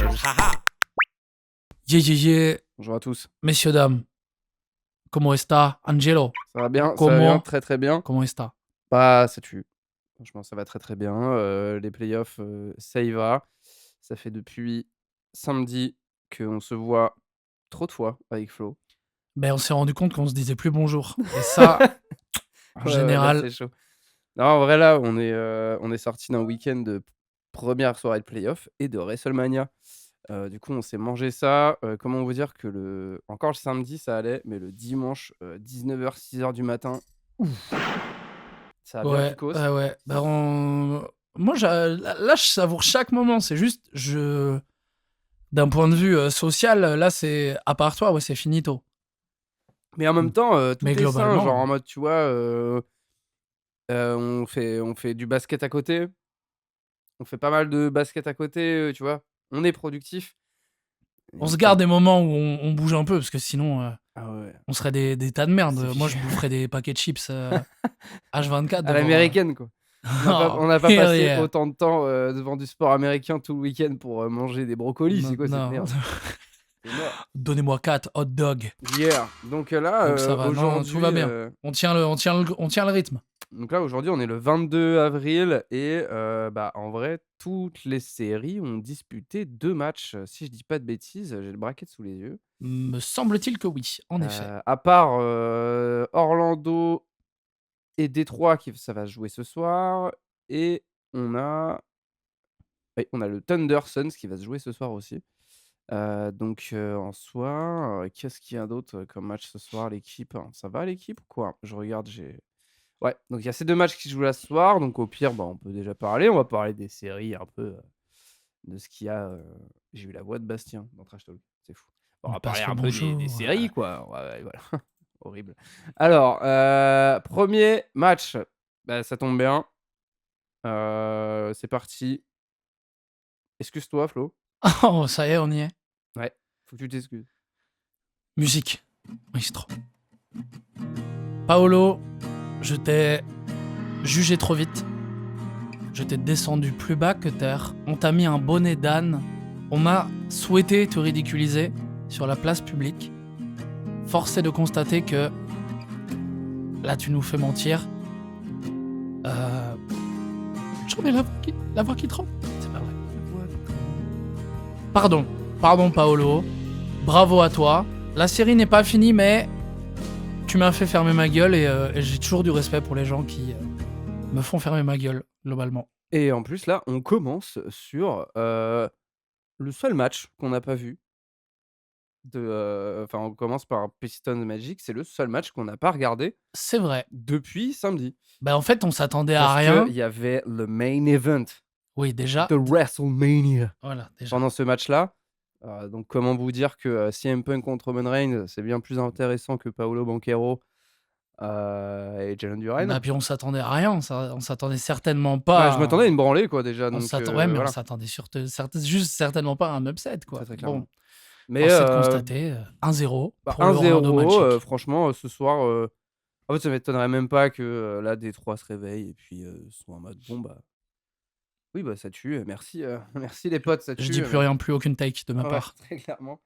Haha. Yeah, yeah, yeah. Bonjour à tous. Messieurs, dames, ¿cómo está Angelo? Ça va bien, Comment très très bien. Comment está? Bah, ça tue. Franchement, ça va très très bien. Les playoffs, ça y va. Ça fait depuis samedi qu'on se voit trop de fois avec Flo. Ben, on s'est rendu compte qu'on se disait plus bonjour. Et ça, en Ouais, là, général, c'est chaud. Non, en vrai, là, on est sorti d'un week-end de première soirée de playoffs et de WrestleMania. Du coup, on s'est mangé ça. Comment vous dire que encore le samedi, ça allait, mais le dimanche, 19h, 6h du matin, ça a bien ouais, picos. ouais, ouais. Ben, moi, là, je savoure chaque moment. C'est juste, d'un point de vue social, là, c'est à part toi, ouais, c'est finito. Mais en même temps, Mais tout est sain, genre globalement, en mode, tu vois, on fait du basket à côté, on fait pas mal de basket à côté, tu vois? On est productif et on on se peut garde des moments où on bouge un peu, parce que sinon, ah ouais, on serait des tas de merde. c'est Moi, fichu. je boufferais des paquets de chips H24 À devant. l'américaine, quoi. Oh, On n'a pas hell passé yeah. autant de temps, devant du sport américain tout le week-end pour, manger des brocolis, c'est Non, quoi cette non. merde? C'est mort. Donnez-moi 4 hot dogs. Yeah, donc là, Donc ça va, non, tout va aujourd'hui, bien. On tient le rythme. on est le 22 avril et bah, en vrai, toutes les séries ont disputé 2 matchs, si je dis pas de bêtises, j'ai le bracket sous les yeux. Me semble-t-il que oui, en effet. À part, Orlando et Détroit ça va se jouer ce soir et on a on a le Thunder Suns qui va se jouer ce soir aussi. Donc en soi, qu'est-ce qu'il y a d'autre, comme match ce soir? L'équipe, hein, ça va l'équipe ou quoi? Je regarde, ouais, donc il y a ces 2 matchs qui se jouent là ce soir, donc au pire, bah, on peut déjà parler. On va parler des séries un peu, de ce qu'il y a, j'ai eu la voix de Bastien dans Trash Talk, c'est fou. On On va parler passe le un peu des bonjour. séries quoi, ouais, voilà. Horrible. Alors, 1er match, bah, ça tombe bien, c'est parti. Excuse-toi Flo. Oh, ça y est, on y est. Ouais, faut que tu t'excuses. Musique. Maestro. Paolo, je t'ai jugé trop vite. Je t'ai descendu plus bas que terre. On t'a mis un bonnet d'âne. On a souhaité te ridiculiser sur la place publique. Force est de constater que là, tu nous fais mentir. J'en ai la voix qui tremble. C'est pas vrai. Pardon Paolo. Bravo à toi. La série n'est pas finie, mais tu m'as fait fermer ma gueule et j'ai toujours du respect pour les gens qui me font fermer ma gueule, globalement. Et en plus là, on commence sur, le seul match qu'on n'a pas vu enfin on commence par Pistons Magic, c'est le seul match qu'on n'a pas regardé C'est vrai. depuis samedi. Bah en fait, on s'attendait à Parce rien. qu'il y avait le main event Oui, déjà. de WrestleMania Voilà, déjà. pendant ce match-là. Donc comment vous dire que, CM Punk contre Roman Reigns, c'est bien plus intéressant que Paolo Banchero, et Jalen Duren. Bah puis on s'attendait à rien. On s'attendait certainement Bah, je m'attendais à pas. une branlée quoi déjà On donc s'attend... Ouais, mais on voilà, s'attendait juste certainement pas à un upset, quoi. très, très Bon, clairement. Mais force est de constater 1-0 bah, pour l'Orlando 1-0, Magic. franchement, ce soir, en fait, ça m'étonnerait même pas que, là, Détroit se réveille et puis, soit en mode: «Bon, bah, oui, bah, ça tue, merci, merci les potes, ça Je dis tue», plus rien, plus aucune take de ma ouais, part. très clairement.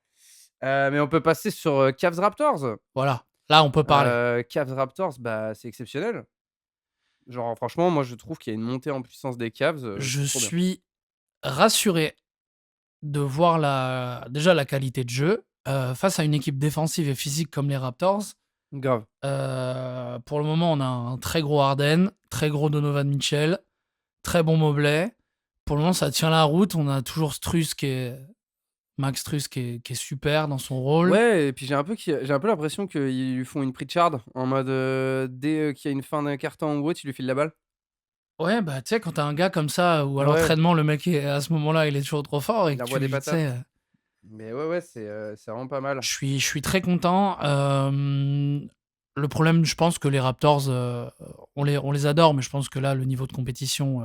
Mais on peut passer sur, Cavs Raptors. Voilà, là on peut parler. Cavs Raptors, bah, c'est exceptionnel. Genre franchement, moi, je trouve qu'il y a une montée en puissance des Cavs, Je c'est trop bien. suis rassuré de voir déjà la qualité de jeu face à une équipe défensive et physique comme les Raptors. Grave. Pour le moment, on a un très gros Harden, très gros Donovan Mitchell, très bon Mobley. Pour le moment, ça tient la route. On a toujours Max Strus qui est super dans son rôle. Ouais et puis j'ai un peu l'impression qu'ils lui font une Pritchard en mode, dès, qu'il y a une fin d'un quart-temps ou autre, il lui file la balle. Ouais, bah tu sais, quand t'as un gars comme ça, où à Ouais, l'entraînement, le mec, à ce moment-là, il est toujours trop fort et il que envoie des tu sais, patates. Mais ouais, c'est vraiment pas mal. je suis très content. Le problème, je pense que les Raptors, on les adore, mais je pense que là, le niveau de compétition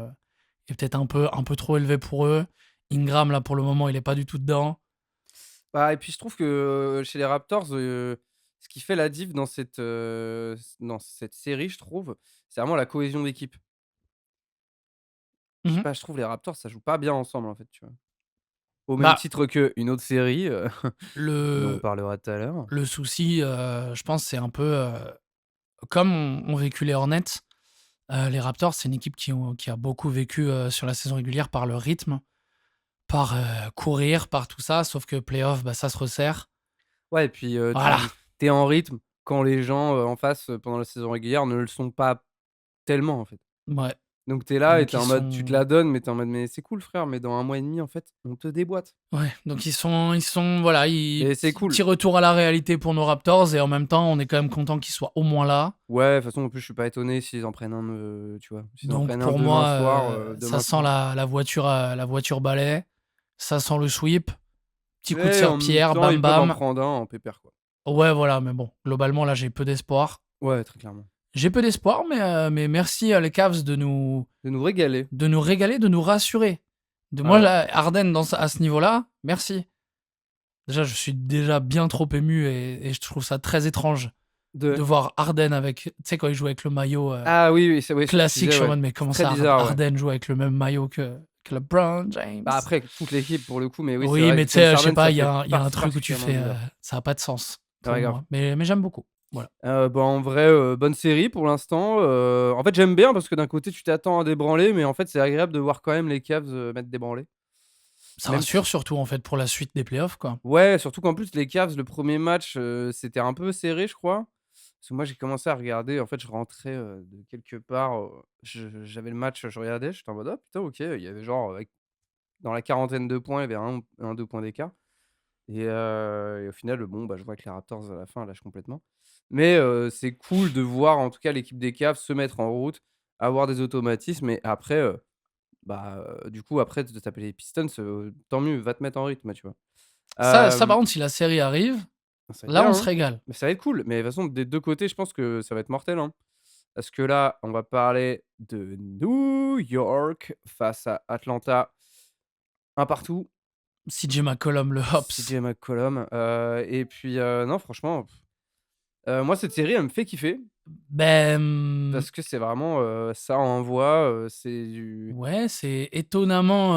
est peut-être un peu trop élevé pour eux. Ingram, là, pour le moment, il est pas du tout dedans. Bah et puis je trouve que, chez les Raptors, ce qui fait la diff dans cette série, je trouve, c'est vraiment la cohésion d'équipe. Je sais Mhm. pas, je trouve les Raptors, ça joue pas bien ensemble, en fait, tu vois? Au même Bah, titre qu'une autre série, dont on le, parlera tout à l'heure. le souci, je pense, c'est un peu comme ont vécu les Hornets. Les Raptors, c'est une équipe qui a beaucoup vécu sur la saison régulière par le rythme, par courir, par tout ça, sauf que playoff, bah, ça se resserre. Ouais et puis, Voilà. tu es en rythme quand les gens, en face, pendant la saison régulière ne le sont pas tellement, en fait. Ouais. Donc tu es là et Donc tu es ils en mode tu te la sont. donnes, mais tu es en mode: «Mais c'est cool frère, mais dans 1 mois et demi, en fait, on te déboîte» Ouais, donc ils sont voilà, et c'est cool. petit retour à la réalité pour nos Raptors et en même temps, on est quand même content qu'ils soient au moins là. Ouais, de toute façon, en plus, je suis pas étonné s'ils en prennent un, tu vois? S'ils en Donc prennent un pour moi, ça demain sent soir. la voiture balai, ça sent le sweep, petit coup de Mais en même serpillère, temps, bam ils peuvent en bam. prendre un en pépère, quoi. Ouais, voilà, mais bon, globalement là, j'ai peu d'espoir. Ouais, très clairement. J'ai peu d'espoir, mais merci les Cavs De nous régaler. de nous régaler, de nous rassurer. De Ah moi, ouais. là, Harden à ce niveau-là, merci. Déjà, je suis déjà bien trop ému et je trouve ça très étrange de De voir Harden avec, tu sais, quand il joue avec le maillot ah oui, oui, c'est oui, ce que tu classique, je disais, suis en ouais. mode, mais C'est comment très ça, bizarre, ouais. Harden joue avec le même maillot que LeBron James? Bah, après, toute l'équipe pour le coup, mais oui, c'est Oui, vrai mais que tu James sais, je sais Harden, pas, ça il y fait a un truc où tu particulièrement fais, bizarre. ça a pas de sens pour Ouais, grave. moi. Mais j'aime beaucoup. Voilà. Bah, en vrai, bonne série pour l'instant, en fait, j'aime bien parce que d'un côté, tu t'attends à des branlées, mais en fait, c'est agréable de voir quand même les Cavs, mettre des branlées. Ça Même rassure si surtout, en fait, pour la suite des playoffs, quoi. ouais, surtout qu'en plus, les Cavs, le premier match, c'était un peu serré, je crois. Parce que moi, j'ai commencé à regarder, en fait, je rentrais, de quelque part, j'avais le match, je regardais, j'étais en mode: «Ah putain, OK». Il y avait genre, dans la quarantaine de points, il y avait 1-2 points d'écart et au final, bon, bah, je vois que les Raptors, à la fin, lâchent complètement. Mais c'est cool de voir, en tout cas, l'équipe des Cavs se mettre en route, avoir des automatismes et après, bah, du coup, après de taper les Pistons, tant mieux, va te mettre en rythme, tu vois? Ça, par Hem contre, si la série arrive, Ça va être là, bien, on se hein. régale. Mais ça va être cool. Mais de toute façon, des 2 côtés, je pense que ça va être mortel, hein. Parce que là, on va parler de New York face à Atlanta. Un partout, CJ McCollum, le Hops. CJ McCollum, et puis, non franchement, moi cette série, elle me fait kiffer Ben, parce que c'est vraiment, ça envoie, c'est du ouais, c'est étonnamment.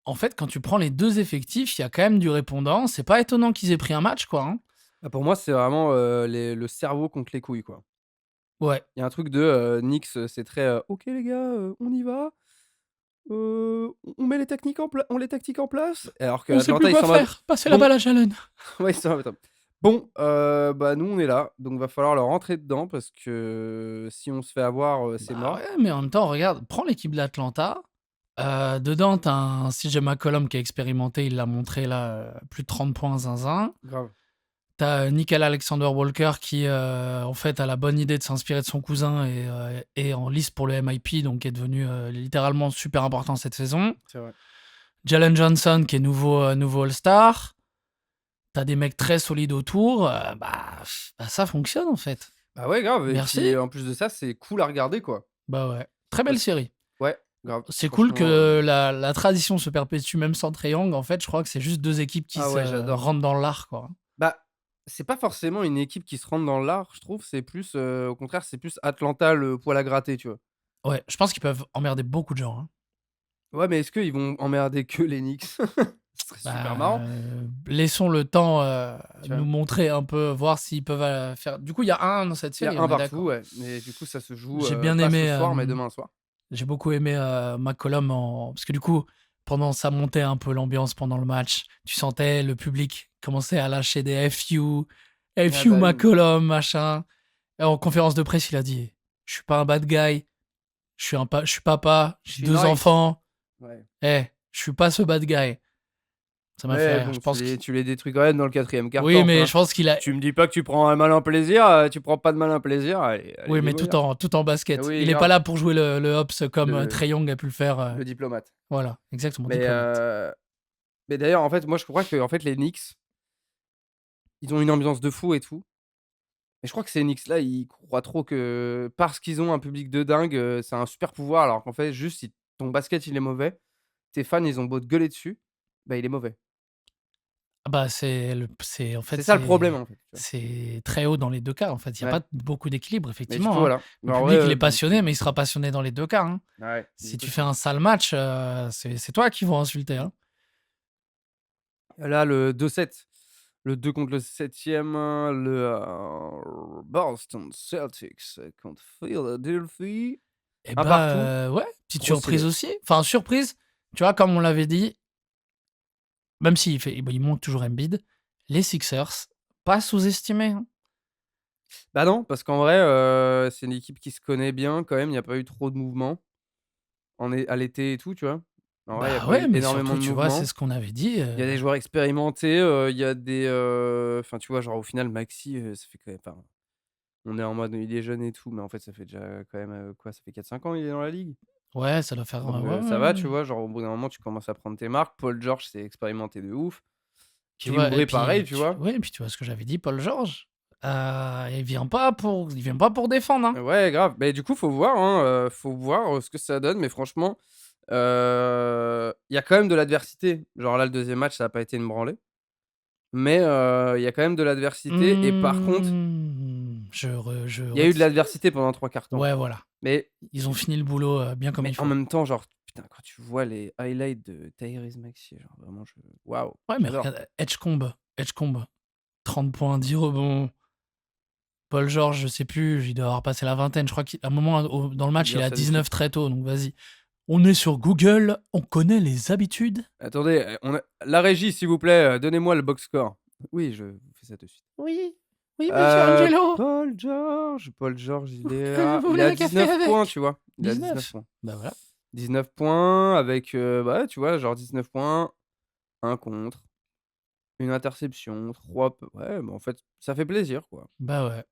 En fait, quand tu prends les deux effectifs, il y a quand même du répondant. C'est pas étonnant qu'ils aient pris un match, quoi, hein. bah, pour moi, c'est vraiment, le cerveau contre les couilles, quoi. Ouais. Il y a un truc de, Knicks, c'est très, «OK les gars, on y va?» On met les techniques en place, alors On sait plus qu'Atlanta, ils quoi sont en mode: faire. Passez la «Bon», balle à Jalen. ouais, ils sont en mode: «Bon, bah, nous, on est là, donc va falloir leur rentrer dedans parce que si on se fait avoir, c'est Bah mort». ouais, mais en même temps, regarde, prends l'équipe de l'Atlanta. Dedans, t'as un CJ McCollum qui est expérimenté, il l'a montré là, plus de 30 points, zinzin. Grave. T'as Nickel Alexander Walker qui, en fait, a la bonne idée de s'inspirer de son cousin et est en lice pour le MIP, donc est devenu littéralement super important cette saison. C'est vrai. Jalen Johnson qui est nouveau All-Star. T'as des mecs très solides autour. Bah, ça fonctionne en fait. Bah, ouais, grave et Merci. puis, en plus de ça, c'est cool à regarder, quoi. Bah ouais. Très belle Parce série. ouais, grave, C'est cool franchement, que la tradition se perpétue même sans Trae Young. En fait, je crois que c'est juste deux équipes qui ah se ouais, j'adore. rentrent dans l'art, quoi. Bah, c'est pas forcément une équipe qui se rentre dans l'art, je trouve, c'est plus, au contraire, c'est plus Atlanta le poil à gratter, tu vois? Ouais, je pense qu'ils peuvent emmerder beaucoup de gens, hein. Ouais, mais est-ce qu'ils vont emmerder que les Knicks? Ce serait super Bah, marrant, laissons le temps, tu nous vois? montrer un peu, voir s'ils peuvent, faire du coup, il y a un dans cette Il y a série, un on est partout, d'accord. ouais, mais du coup, ça se joue, J'ai bien pas ce aimé, soir, mais demain soir. j'ai beaucoup aimé, McCollum parce que du coup, pendant ça montait un peu l'ambiance pendant le match. Tu sentais le public commencer à lâcher des FU, Ah FU bah oui, McCollum, machin. Et en conférence de presse, il a dit: «Je suis pas un bad guy, je suis papa, je j'ai suis 2 nice. enfants. Ouais, Je suis pas ce bad guy». Ça m'a fait mais rire. bon, Je pense qu'il tu les détruis quand même dans le 4e Oui, quart-temps, tu mais vois? je pense qu'il a Tu me dis pas que tu prends un malin plaisir, tu prends pas de malin plaisir, allez oui, mais tout débrouille, hein. en basket. Oui, Il est pas grave, là pour jouer le Hops comme, le Trae Young a pu le faire, le diplomate. voilà, exactement, Mais diplomate. d'ailleurs, en fait, moi, je crois que en fait, les Knicks, ils ont une ambiance de fou et tout. Mais je crois que ces Knicks-là, ils croient trop que parce qu'ils ont un public de dingue, c'est un super pouvoir, alors qu'en fait, juste si ton basket, il est mauvais, tes fans, ils ont beau te gueuler dessus, bah, il est mauvais. Ah bah, c'est en fait, C'est ça le problème, en fait, tu vois? c'est très haut dans les 2 cas, en fait. Il y a Ouais, pas beaucoup d'équilibre, mais du coup, effectivement, hein. voilà. Le Mais en vrai, public, il est du passionné, coup mais il sera passionné dans les 2 cas, hein. ouais, du Si coup, tu c'est fais un sale match, c'est toi qu'ils vont insulter, hein. Là, le 2-7. Le 2 contre le 7e, Boston Celtics contre Philadelphie. Et Un partout. ouais, petite Trop surprise stylé. aussi. Enfin, surprise, tu vois, comme on l'avait dit, même il manque toujours Embiid, les Sixers, pas sous-estimés, hein. Bah non, parce qu'en vrai, c'est une équipe qui se connaît bien quand même, il y a pas eu trop de mouvements à l'été et tout, tu vois? En vrai, il y a Bah pas ouais, eu mais énormément surtout, de tu vois, c'est mouvements. ce qu'on avait dit. Il y a des joueurs expérimentés, il y a des, enfin, tu vois, genre, au final, Maxey, ça fait quand même enfin, on est en mode, il est jeune et tout, mais en fait, ça fait déjà quand même, quoi, ça fait 4-5 ans, il est dans la ligue? Ouais, ça doit faire. Donc Ouais, ça ouais, va, tu ouais. vois? Genre, au bout d'un moment, tu commences à prendre tes marques. Paul George, c'est expérimenté de ouf. Tu Kelly vois, et Oubre, pareil, puis, tu vois? ouais, et puis tu vois ce que j'avais dit, Paul George. Il vient pas pour défendre, hein. Ouais, grave. Mais du coup, faut voir, hein, faut voir, ce que ça donne, mais franchement, il y a quand même de l'adversité. Genre là, le deuxième match, ça a pas été une branlée, mais il y a quand même de l'adversité et par contre, Je il y a eu de retire. l'adversité pendant 3/4 temps. Ouais, voilà. Mais Ils ont fini le boulot bien comme mais il en faut. même temps, genre, putain, quand tu vois les highlights de Tyrese Maxey, genre vraiment waouh, Ouais, mais j'adore. regarde, Edgecombe, 30 points, 10 rebonds. Paul George, je sais plus, il doit avoir passé la vingtaine. Je crois qu'à un moment dans le match, il Dire est à ça du tout. 19 très tôt, donc vas-y. On est sur Google, on connaît les habitudes. Attendez, on a la régie, s'il vous plaît, donnez-moi le box score. Oui, je vous fais ça tout de suite. Oui, oui, monsieur Angelo. Paul George, Vous il est voulez à un café 19 points, avec? tu vois? Il est à 19 19. points. Bah voilà. 19 points avec, bah, ouais, tu vois, genre 19 points, un contre, une interception, 3 ouais, bah, en fait, ça fait plaisir, quoi. Bah ouais.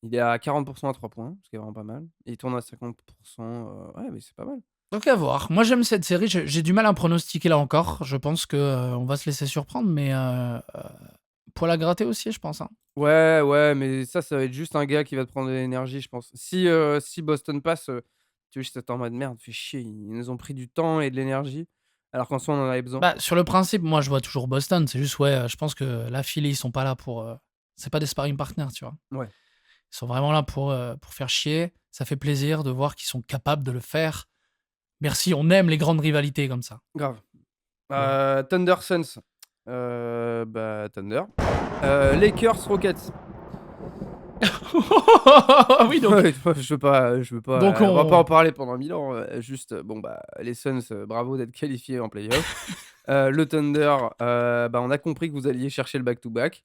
Il est à 40 à 3 points, ce qui est vraiment pas mal. Il tourne à 50 ouais, mais c'est pas mal. Donc à voir. Moi j'aime cette série, j'ai du mal à pronostiquer là encore. Je pense que on va se laisser surprendre, mais poil à gratter aussi, je pense, hein. Ouais, ouais, mais ça va être juste un gars qui va te prendre de l'énergie, je pense. Si Boston passe, tu vas juste être en mode: «Merde, fait chier, ils nous ont pris du temps et de l'énergie, alors qu'en soi, on en avait besoin». Bah, sur le principe, moi je vois toujours Boston. C'est juste, ouais, je pense que la Philly, ils sont pas là pour. C'est pas des sparring partners, tu vois. Ouais, Ils sont vraiment là pour faire chier. Ça fait plaisir de voir qu'ils sont capables de le faire. Merci, on aime les grandes rivalités comme ça. grave. Voilà. Thunder Suns, bah, Thunder. Lakers Rockets. Oui, donc, Ouais, donc on va pas en on. parler pendant 1000 ans, juste, bon, bah, les Suns, bravo d'être qualifiés en play-off. Le Thunder, bah, on a compris que vous alliez chercher le back to back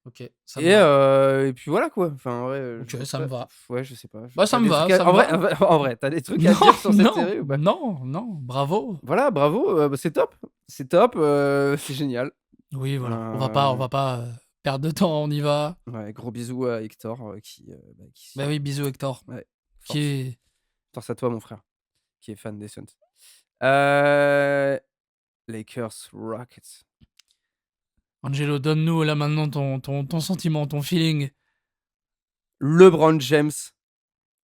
Ok, ça me va. et puis voilà, quoi. Enfin, en vrai, Ok, je sais ça me pas, va. ouais, je sais pas, Bah, tu ça me des va, trucs ça à me va. en vrai, tu des trucs à Non, dire sur cette non, série ou pas? non, non, bravo. Voilà, bravo, bah, c'est top, c'est génial. Oui, voilà. On Heu, va pas perdre de temps, on y va. ouais, gros bisous à Hector, Bah oui, bisous Hector, ouais, qui force. est. Force à toi, mon frère, qui est fan des Suns. Heu, Lakers Rockets. Angelo, donne-nous là maintenant ton sentiment, ton feeling. LeBron James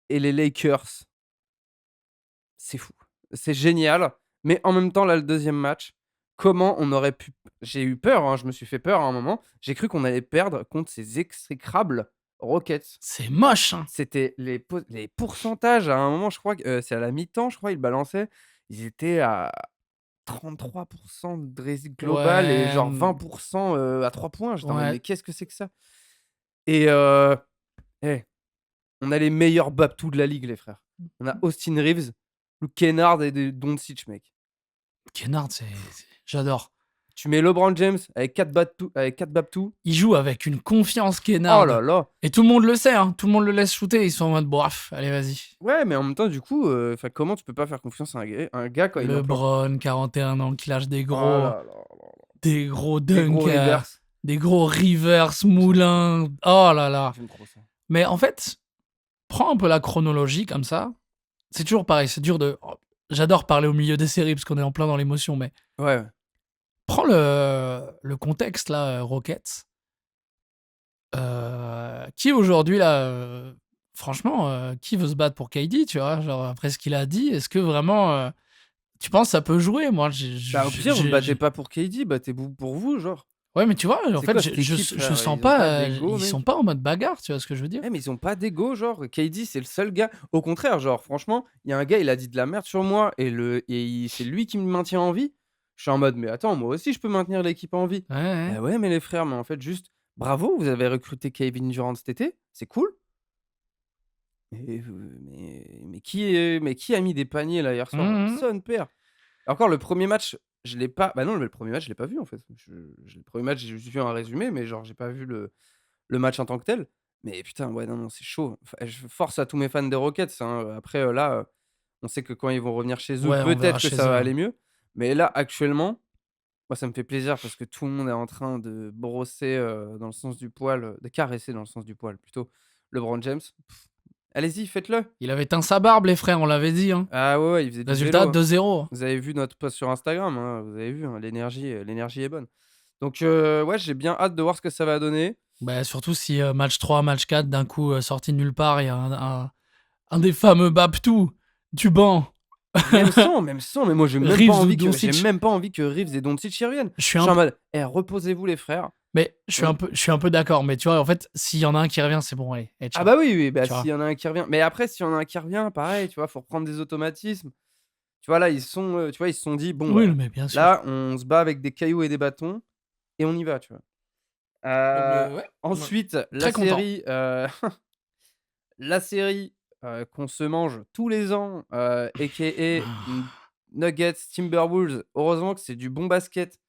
et les Lakers, c'est fou. C'est génial, mais en même temps, là, le deuxième match, comment on aurait pu j'ai eu peur, hein, je me suis fait peur à un moment. J'ai cru qu'on allait perdre contre ces exécrables Rockets. C'est moche, hein. C'était les pourcentages à un moment, je crois que, c'est à la mi-temps, je crois, ils balançaient. Ils étaient à 33 de réussite globale et Ouais, genre 20 à 3 points. J'étais en mode: ouais. «Mais qu'est-ce que c'est que ça?» et eh, on a les meilleurs Babtou de la ligue, les frères. On a Austin Reeves, Luke Kennard et des Doncic, mec. Kennard, j'adore. Tu mets LeBron James avec 4 Babtou. Il joue avec une confiance, Oh Kennard. là là! Et tout le monde le sait, hein. Tout le monde le laisse shooter. Ils sont en mode, bof, allez, vas-y. Ouais, mais en même temps, du coup, enfin, comment tu peux pas faire confiance à un gars quand il enclenche LeBron, 41 ans, qui lâche oh là là là là. des gros Des gros dunkers, Rivers. des gros Rivers, J'aime trop, Moulins. Oh là là. j'aime trop ça. Mais en fait, prends un peu la chronologie comme ça. C'est toujours pareil, c'est dur de. J'adore parler au milieu des séries parce qu'on est en plein dans l'émotion, mais Ouais, ouais. prends le contexte là, Rockets. Qui aujourd'hui là, franchement, qui veut se battre pour KD, tu vois? Genre après ce qu'il a dit, est-ce que vraiment, tu penses que ça peut jouer? Moi, Bah, au pire, vous battez pas pour KD, battez-vous pour vous, genre. ouais, mais tu vois, en C'est fait, quoi cette équipe, je frère? sens Ils ont pas pas, d'ego, ils sont mec? pas en mode bagarre, tu vois ce que je veux dire? Eh, mais ils ont pas d'ego, genre. KD, c'est le seul gars au contraire, genre, franchement, il y a un gars, il a dit de la merde sur moi et c'est lui qui me maintient en vie. Je suis en mode: «Mais attends, moi aussi je peux maintenir l'équipe en vie». Ouais, ouais. Bah ouais, mais les frères, mais en fait juste bravo, vous avez recruté Kevin Durant cet été, c'est cool. Mais qui a mis des paniers là hier soir? Mmh mh. Son père. Encore le premier match, je l'ai pas bah non, le premier match, je l'ai pas vu en fait. Le premier match, j'ai juste vu un résumé, mais genre j'ai pas vu le match en tant que tel. Mais putain, ouais, non, non, c'est chaud. Je force à tous mes fans des Rockets, hein, après, là, on sait que quand ils vont revenir chez eux, Ouais, on verra peut-être que chez ça eux, va hein. aller mieux. Mais là, actuellement, moi, ça me fait plaisir parce que tout le monde est en train de brosser, dans le sens du poil, de caresser dans le sens du poil plutôt, LeBron James. Allez-y, faites-le! Il avait teint sa barbe, les frères, on l'avait dit, hein. Ah ouais, ouais, il faisait du Résultat vélo, hein. 2-0. Vous avez vu notre post sur Instagram, hein, vous avez vu, hein, l'énergie est bonne. Donc ouais, j'ai bien hâte de voir ce que ça va donner. Bah, surtout si, match 3, match 4, d'un coup, sorti de nulle part, il y a un des fameux Baptou du banc. Même sans, mais moi Reeves ou j'ai Doncic. même pas envie que Reeves et Doncic y reviennent. Je suis Je un suis en peu mode: «Eh, reposez-vous les frères». mais On je suis un peu d'accord, mais tu vois, en fait, s'il y en a un qui revient, c'est bon, allez, Ah ciao, bah oui, oui, bah tu vois? s'il y en a un qui revient mais après s'il y en a un qui revient, pareil, tu vois, faut reprendre des automatismes. Tu vois, là, tu vois, ils se sont dit: «Bon, Oui, bah, non, mais bien sûr. là, on se bat avec des cailloux et des bâtons et on y va», tu vois? Donc ouais, moi, Ensuite, très content. la série, qu'on se mange tous les ans, AKA Nuggets, Timberwolves. Heureusement que c'est du bon basket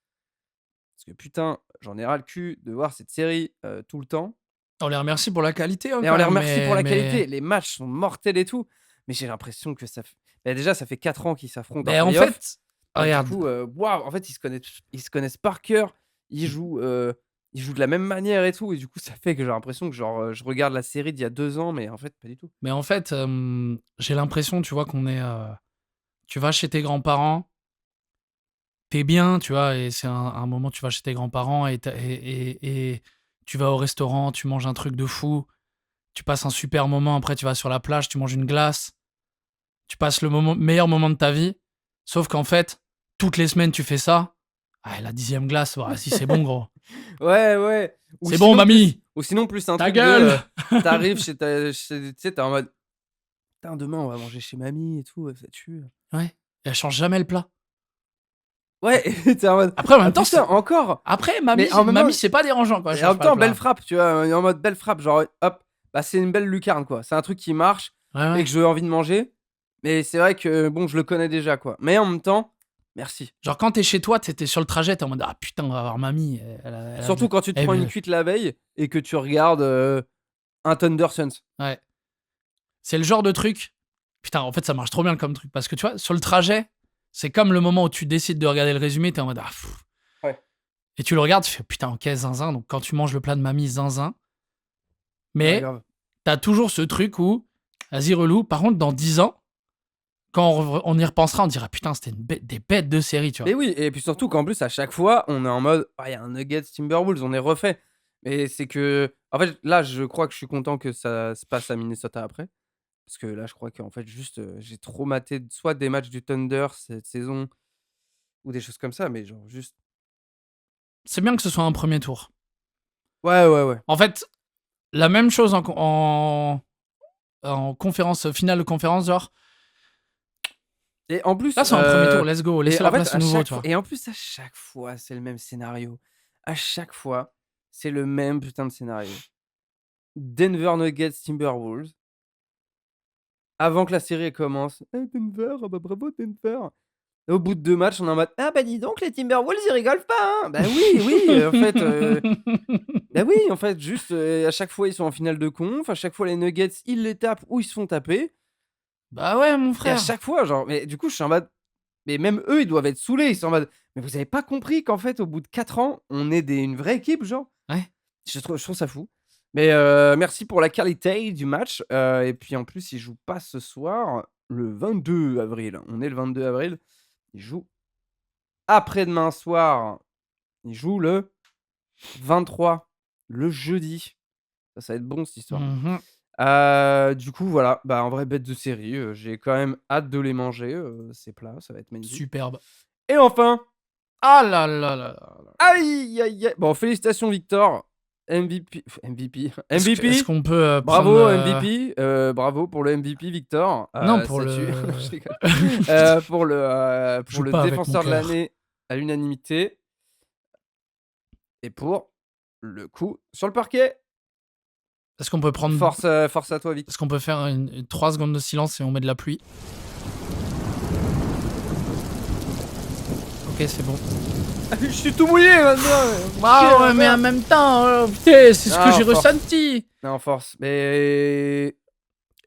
parce que putain, j'en ai ras le cul de voir cette série, tout le temps On les remercie pour la qualité, hein, et on quand les même, remercie pour la mais qualité. Les matchs sont mortels et tout, mais j'ai l'impression que bah, déjà, ça fait 4 ans qu'ils s'affrontent en en playoff. fait, Du regarde, coup, waouh, en fait, ils se connaissent par cœur. Ils jouent de la même manière et tout et du coup, ça fait que j'ai l'impression que genre, je regarde la série d'il y a 2 ans, mais en fait, pas du tout. mais en fait, j'ai l'impression, tu vois, qu'on est, tu vas chez tes grands-parents, tu es bien, tu vois? Et c'est un moment, tu vas chez tes grands-parents et et tu vas au restaurant, tu manges un truc de fou, tu passes un super moment, après tu vas sur la plage, tu manges une glace, tu passes le meilleur moment de ta vie. Sauf qu'en fait, toutes les semaines, tu fais ça. Ah, la 10e glace, bah, vas-y, c'est bon, gros. Ouais, ouais, C'est bon, mamie, ou sinon plus un ta truc de, gueule! tu chez tu sais, tu en mode: «Putain, demain, on va manger chez mamie et tout, ça tue». Ouais, et elle change jamais le plat. Ouais et tu en mode: Après, en «Ah même temps, putain, encore?» après, Mais en même temps mamie, c'est pas dérangeant quand elle et en change même pas le temps, belle plat. frappe, tu vois? En mode belle frappe, genre, hop, bah, c'est une belle lucarne, quoi. C'est un truc qui marche Ouais, et ouais. que j'ai envie de manger, mais c'est vrai que, bon, je le connais déjà, quoi. Mais en même temps, merci. Genre, quand t'es chez toi, tu sur le trajet, tu en mode: «Ah putain, on va voir mamie, elle a Surtout bien, quand tu te elle prends une veut». cuite la veille et que tu regardes, un Thunder Suns. Ouais. C'est le genre de truc, putain, en fait, ça marche trop bien comme truc parce que tu vois, sur le trajet, c'est comme le moment où tu décides de regarder le résumé, tu es en mode: «Ah pff». Ouais. Et tu le regardes, tu fais: «Putain, OK, zinzin». Donc quand tu manges le plat de mamie, zinzin. Ouais, Mais grave. t'as toujours ce truc où, vas-y, relou. Par contre, dans 10 ans, quand on y repensera, on dira: «Putain, c'était des bêtes de série», tu vois? Mais oui et puis surtout qu'en plus, à chaque fois, on est en mode: «Ah, il y a un Nuggets Timberwolves», on est refait. Mais c'est que en fait, là, je crois que je suis content que ça se passe à Minnesota après. Parce que là, je crois qu'en fait, juste, j'ai trop maté soit des matchs du Thunder cette saison ou des choses comme ça, mais genre juste C'est bien que ce soit un premier tour. ouais, ouais, ouais. En fait, la même chose en conférence, finale de conférence, genre, Et en plus, là, c'est un premier tour, let's go, et laissez en la fait, place au à nouveau, chaque tu fois vois? et en plus, à chaque fois, c'est le même scénario. À chaque fois, c'est le même putain de scénario. Denver Nuggets Timberwolves, avant que la série elle commence: «Eh Denver, ah bah bravo Denver». Et au bout de 2 matchs, on est en mode: «Ah bah dis donc les Timberwolves ils rigolent pas, hein!» Bah oui, oui, bah oui, en fait, juste, à chaque fois, ils sont en finale de conf, à chaque fois, les Nuggets, ils les tapent ou ils se font taper Bah ouais, mon et à frère. chaque fois, genre mais du coup, je suis en mode mais même eux, ils doivent être saoulés. Ils sont en mode: «Mais vous avez pas compris qu'en fait, au bout de 4 ans, on est une vraie équipe, genre?» Ouais. Je trouve ça fou. Mais merci pour la qualité du match, et puis en plus, ils jouent pas ce soir, le 22 avril. On est le 22 avril. Ils jouent après-demain soir. Ils jouent le 23, le jeudi. Ça va être bon cette histoire. Mmh. Du coup, voilà, bah, en vrai, bête de série, j'ai quand même hâte de les manger, ces plats, ça va être magnifique. Superbe. Et enfin, Ah là là là là là. aïe, aïe, aïe, bon, félicitations Victor, MVP, MVP, Est-ce MVP, qu'on peut, prendre, bravo MVP, bravo pour le MVP Victor, non, pour ça tue, non, le je rigole. joue Pour pas avec mon le défenseur de cœur. l'année à l'unanimité et pour le coup sur le parquet. Est-ce qu'on peut prendre. Force à toi, Vic. Est-ce qu'on peut faire 3 secondes de silence et on met de la pluie? Ok, c'est bon. Je suis tout mouillé maintenant. Ah ouais, mais en même temps, putain, c'est ce que j'ai force. ressenti. Non, force. Mais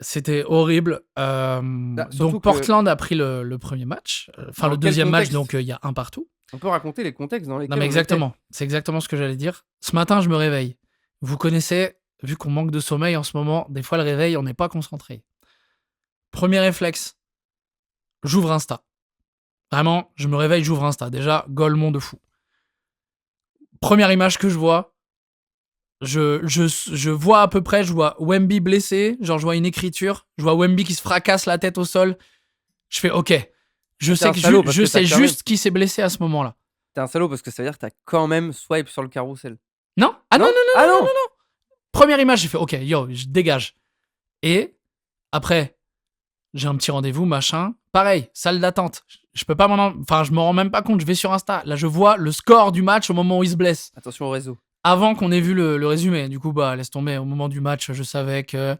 C'était horrible. surtout Donc que- Portland a pris le premier match, enfin Dans le quel deuxième match, contexte donc il y a un partout. on peut raconter les contextes dans lesquels Non mais on était. exactement, c'est exactement ce que j'allais dire. Ce matin, je me réveille. Vous connaissez, vu qu'on manque de sommeil en ce moment, des fois le réveil, on n'est pas concentré. Premier réflexe, j'ouvre Insta. Vraiment, je me réveille, j'ouvre Insta. Déjà, golemon de fou. Première image que je vois, je vois à peu près, je vois Wemby blessé, genre je vois une écriture, je vois Wemby qui se fracasse la tête au sol. Je fais ok, je sais, juste qu'il s'est blessé à ce moment-là. T'es un salaud parce que ça veut dire que t'as quand même swipe sur le carrousel. Non? Ah non, Non? non, non, Ah non, non non, non. Première image, j'ai fait ok, yo, je dégage. Et après, j'ai un petit rendez-vous, machin. Pareil, salle d'attente. Je peux pas enfin, je me rends même pas compte, je vais sur Insta. Là, je vois le score du match au moment où il se blesse. Attention au réseau. Avant qu'on ait vu le résumé. Du coup, bah, laisse tomber. Au moment du match, je savais que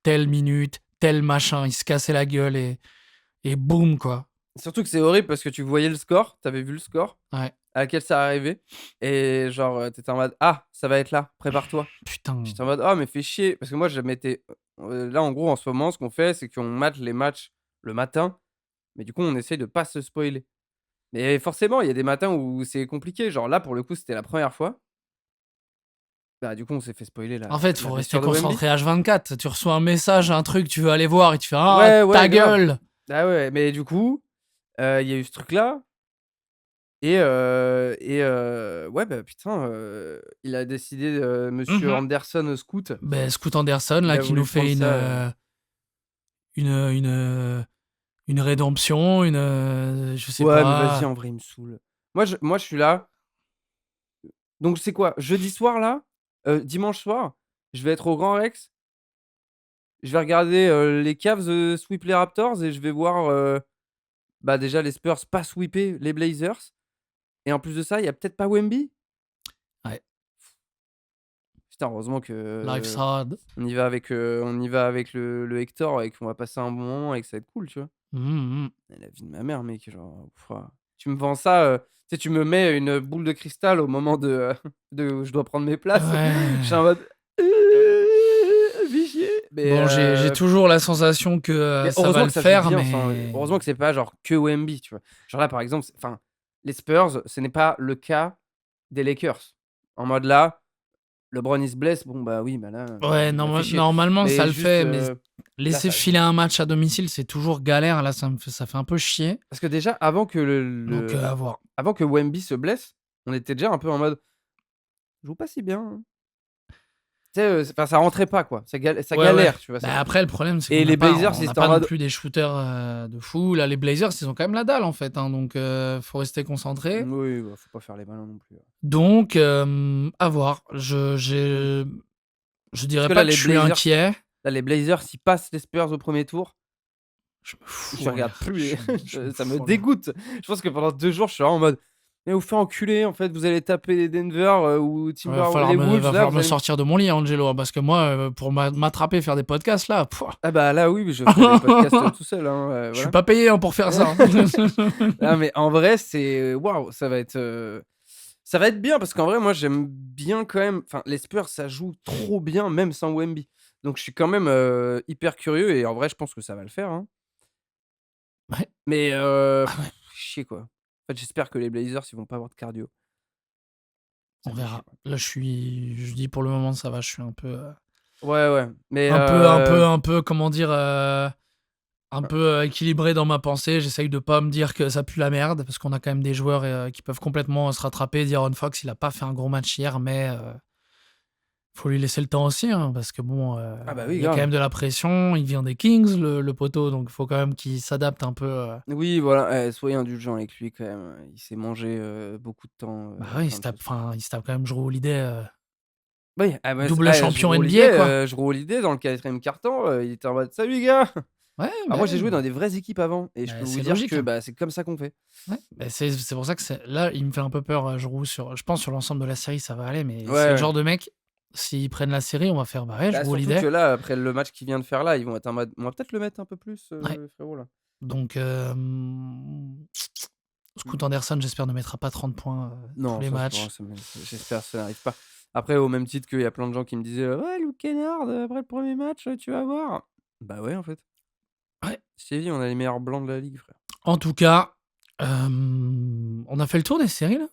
telle minute, tel machin, il se cassait la gueule et boum, quoi. Surtout que c'est horrible parce que tu voyais le score, t'avais vu le score Ouais. à laquelle ça arrivait et genre t'étais en mode ah ça va être là, prépare-toi. Putain. J'étais en mode ah mais fais chier parce que moi je m'étais là en gros en ce moment ce qu'on fait c'est qu'on mate les matchs le matin mais du coup on essaye de pas se spoiler. Mais forcément il y a des matins où c'est compliqué, genre là pour le coup c'était la première fois. Bah du coup on s'est fait spoiler En fait, la faut rester blessure de Wemby. concentré H24. Tu reçois un message, un truc, tu veux aller voir et tu fais ah, Ouais, ta grave. gueule. Ah ouais mais du coup il y a eu ce truc là. Et ouais, bah, putain, il a décidé, monsieur Anderson, Scout, Ben, Scoot Anderson, il là, a qui voulu nous fait prendre ça, une rédemption, je sais ouais, mais vas-y, pas. en vrai, il me saoule. Moi, je suis là. Donc c'est quoi? Jeudi soir, là, dimanche soir, je vais être au Grand Rex. Je vais regarder, les Cavs, sweep les Raptors et je vais voir, bah, déjà les Spurs pas sweeper les Blazers et en plus de ça, il y a peut-être pas Wemby? Ouais. Putain, heureusement que Life's hard. on y va avec le Hector et qu'on va passer un bon moment et que ça va être cool, tu vois? Mhm. La vie de ma mère, mec, genre, pouah, tu me vends ça, tu sais, tu me mets une boule de cristal au moment de où je dois prendre mes places. Ouais. Je suis en mode: fais chier». Mais Bon, j'ai toujours la sensation que mais ça va heureusement le que ça joue faire, bien, enfin, mais heureusement que c'est pas genre que Wemby, tu vois? Genre là, par exemple, enfin, les Spurs, ce n'est pas le cas des Lakers. En mode là, LeBron il se blesse, bon bah oui, bah là, ouais, bah fait chier. normalement ça Mais le juste, fait, mais là laisser ça filer un match à domicile, c'est toujours galère. Là, ça fait un peu chier. parce que déjà avant que Donc, à voir. avant que Wemby se blesse, on était déjà un peu en mode: «Il joue pas si bien, hein». Tu sais, enfin ça rentrait pas quoi, ça Ouais, galère, tu vois? Bah, après, le problème, c'est Et qu'on les n'a pas, Blazers, on ils n'a étaient en pas non mode plus des shooters de fou. Là, les Blazers, ils ont quand même la dalle, en fait, hein, donc faut rester concentré. oui, bah, faut pas faire les malins non plus, Donc, à voir. Je parce dirais que pas que je suis inquiet. là les Blazers, s'ils passent les Spurs au premier tour, Je me fous je en regarde l'air. plus les Je me ça me fous en l'air. dégoûte. Je pense que pendant 2 jours, je suis vraiment en mode: «Mais vous faites enculer, en fait, vous allez taper les Denver, ou les Wolves Va là, falloir vous me allez». sortir de mon lit, Angelo, hein, parce que moi, pour m'attraper, faire des podcasts, là, pouah, Ah bah là, oui, mais je ferai des podcasts, tout seul, hein, je suis voilà. pas payé hein, pour faire ça. Hein. Ah mais en vrai, c'est waouh, ça va être bien parce qu'en vrai, moi, j'aime bien quand même enfin, les Spurs, ça joue trop bien même sans Wemby. Donc je suis quand même, hyper curieux et en vrai, je pense que ça va le faire, hein. Ouais, Mais ah ouais, chier, quoi. En fait, j'espère que les Blazers, ils vont pas avoir de cardio. on Ça fait chier, verra. quoi. Là, je dis pour le moment, ça va, je suis un peu. Ouais, ouais, mais Un peu, comment dire, un peu équilibré dans ma pensée. J'essaye de pas me dire que ça pue la merde, parce qu'on a quand même des joueurs qui peuvent complètement se rattraper. D'Aaron Fox, il a pas fait un gros match hier, mais faut lui laisser le temps aussi, hein, parce que bon, ah bah oui, il y a quand grave. même de la pression. Il vient des Kings, le poteau, donc il faut quand même qu'il s'adapte un peu. Oui, voilà, soyez indulgents avec lui quand même, il s'est mangé, beaucoup de temps, Bah oui, enfin, de il se tape quand même Jrue Holiday, oui, ah bah, double champion NBA, quoi. Jrue Holiday dans le 4e quart-temps, il était en mode: «Salut les gars!» Ouais, Ah, bah, moi, j'ai joué dans des vraies équipes avant et je bah, peux vous c'est dire logique, que, hein. bah, c'est comme ça qu'on fait. Ouais, bah, c'est pour ça que là, il me fait un peu peur. Je pense sur l'ensemble de la série, ça va aller, mais Ouais, c'est le ouais. genre de mec, s'ils prennent la série, on va faire bah ouais, je Bah, vois surtout l'idée. que là, après le match qu'il vient de faire là, ils vont être en mode: «On va peut-être le mettre un peu plus, Ouais, frérot là». donc Mmh. Scoot Anderson, j'espère, ne mettra pas 30 points tous Non, les ça, c'est matchs. vrai, j'espère que ça n'arrive pas. Après, au même titre qu'il y a plein de gens qui me disaient: «Ouais, Luke Kennard, après le premier match, tu vas voir». Bah, ouais, en fait. Ouais. Je t'ai dit, on a les meilleurs blancs de la ligue, frère. En tout cas, on a fait le tour des séries là?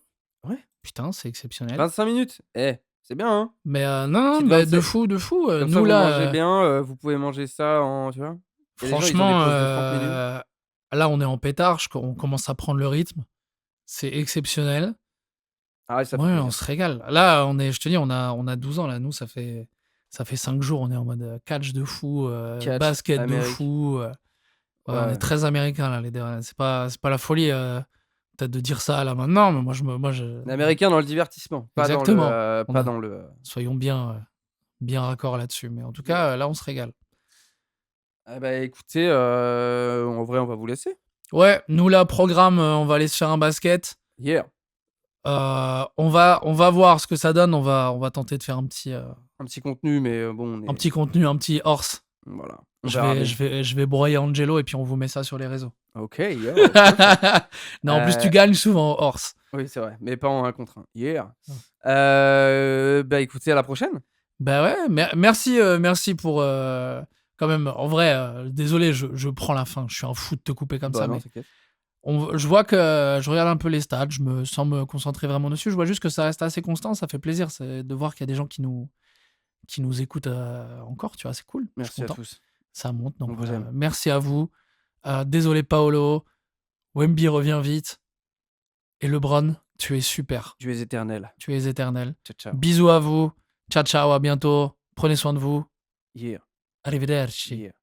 Ouais, Putain, c'est exceptionnel. 25 minutes. Eh, c'est bien, hein? Mais non, non, Petite bah, de 27. fou, de fou. Comme ça, Nous vous mangez là, bien, vous pouvez manger ça en tu vois? Il y a des gens, ils ont des franchement, pauses de 30 minutes. là, on est en pétard, on commence à prendre le rythme. C'est exceptionnel. Ah ouais, ça fait Ouais, on plaisir. se régale. Là, je te dis, on a 12 ans là. Nous, ça fait 5 jours, on est en mode catch de fou, Catch, basket de Amérique. fou. Ouais, on est Ouais. très américain là, les deux. C'est pas la folie peut-être de dire ça là maintenant, mais Américain dans le divertissement, exactement. On pas a dans le, soyons bien raccord là-dessus. Mais en tout yeah. cas, là, on se régale. Ah bah, écoutez, en vrai, on va vous laisser. Ouais, nous là, programme, on va aller se faire un basket. Yeah. On va voir ce que ça donne. On va tenter de faire Un petit contenu, mais bon, on un est petit contenu, un petit horse. voilà, on Je verra vais, bien. je vais, je vais broyer Angelo et puis on vous met ça sur les réseaux. OK, yo, perfect. Non, en plus, tu Heu, gagnes souvent au horse. oui, c'est vrai, mais pas en 1 contre 1. Yeah. Ouais. Bah, écoutez, à la prochaine. Bah ouais, merci pour. Quand même, en vrai, désolé, je prends la fin. Je suis un fou de te couper comme Bah, ça, non, mais t'inquiète. je vois que je regarde un peu les stats, je me sens me concentrer vraiment dessus. Je vois juste que ça reste assez constant, ça fait plaisir de voir qu'il y a des gens qui nous écoutent encore, tu vois, c'est cool. Je suis Merci à content. tous. Ça monte, On donc vous voilà. aime. Merci à vous. Désolé, Paolo. Wemby revient vite. Et LeBron, tu es super. Tu es éternel. Tu es éternel. Ciao, ciao. Bisous à vous. Ciao, ciao, à bientôt. Prenez soin de vous. Yeah, Arrivederci. yeah.